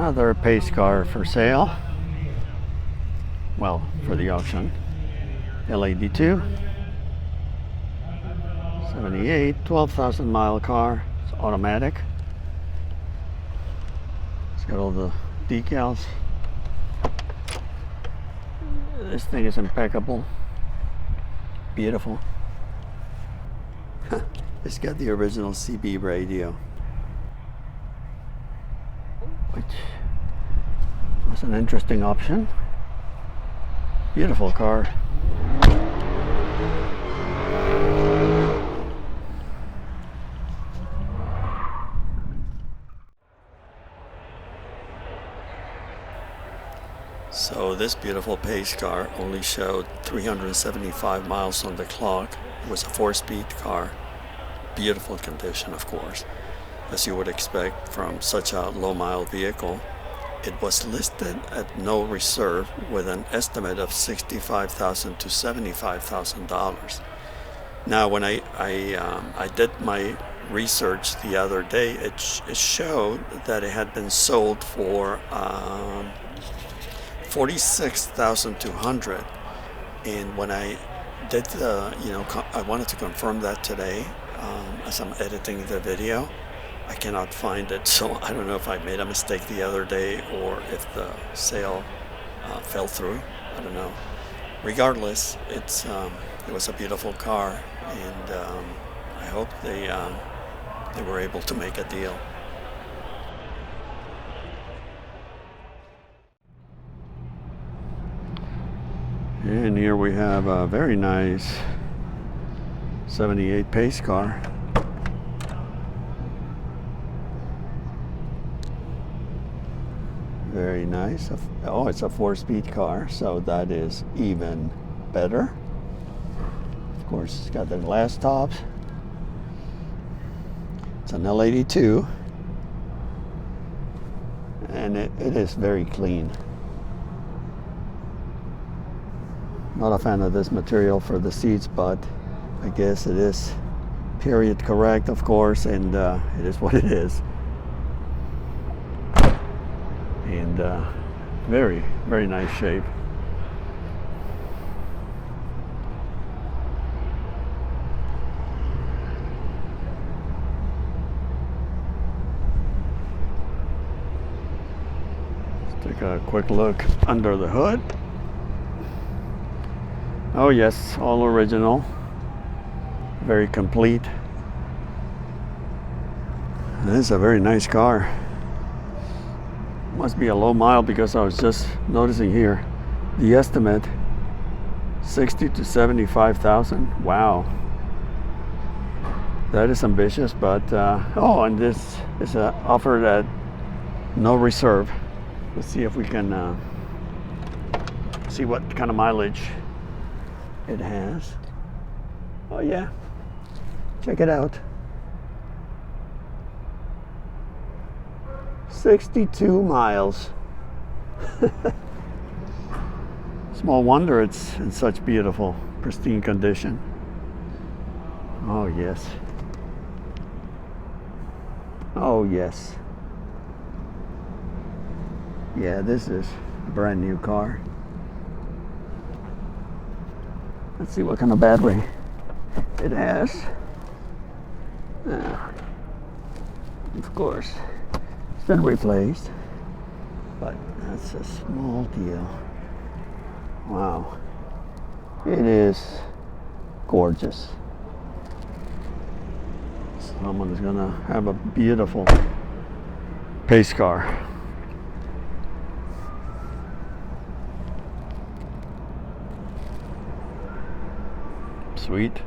Another pace car for sale. Well, for the auction. LAD2. 78, 12,000 mile car. It's automatic. It's got all the decals. This thing is impeccable. Beautiful. It's got the original CB radio, which was an interesting option. Beautiful car. So this beautiful pace car only showed 375 miles on the clock. It was a 4-speed car. Beautiful condition, of course, as you would expect from such a low-mile vehicle. It was listed at no reserve with an estimate of $65,000 to $75,000. Now, when I did my research the other day, it showed that it had been sold for $46,200. And when I did I wanted to confirm that today. As I'm editing the video, I cannot find it, so I don't know if I made a mistake the other day or if the sale fell through. I don't know. Regardless, it was a beautiful car, and I hope they were able to make a deal. And here we have a very nice 78 pace car. Very nice. Oh, it's a 4-speed car, so that is even better. Of course, it's got the glass tops. It's an LAD2, and it is very clean. Not a fan of this material for the seats, but I guess it is period correct, of course, and it is what it is. And very, very nice shape. Let's take a quick look under the hood. Oh yes, all original. Very complete. This is a very nice car. Must be a low mile because I was just noticing here the estimate 60 to 75,000. Wow, that is ambitious. But oh, and this is offered at no reserve. Let's see if we can see what kind of mileage it has. Oh yeah, check it out. 62 miles. Small wonder it's in such beautiful, pristine condition. Oh yes. Oh yes. Yeah, this is a brand new car. Let's see what kind of battery it has. Of course, it's been replaced, but that's a small deal. Wow, it is gorgeous. Someone is gonna have a beautiful pace car. Sweet.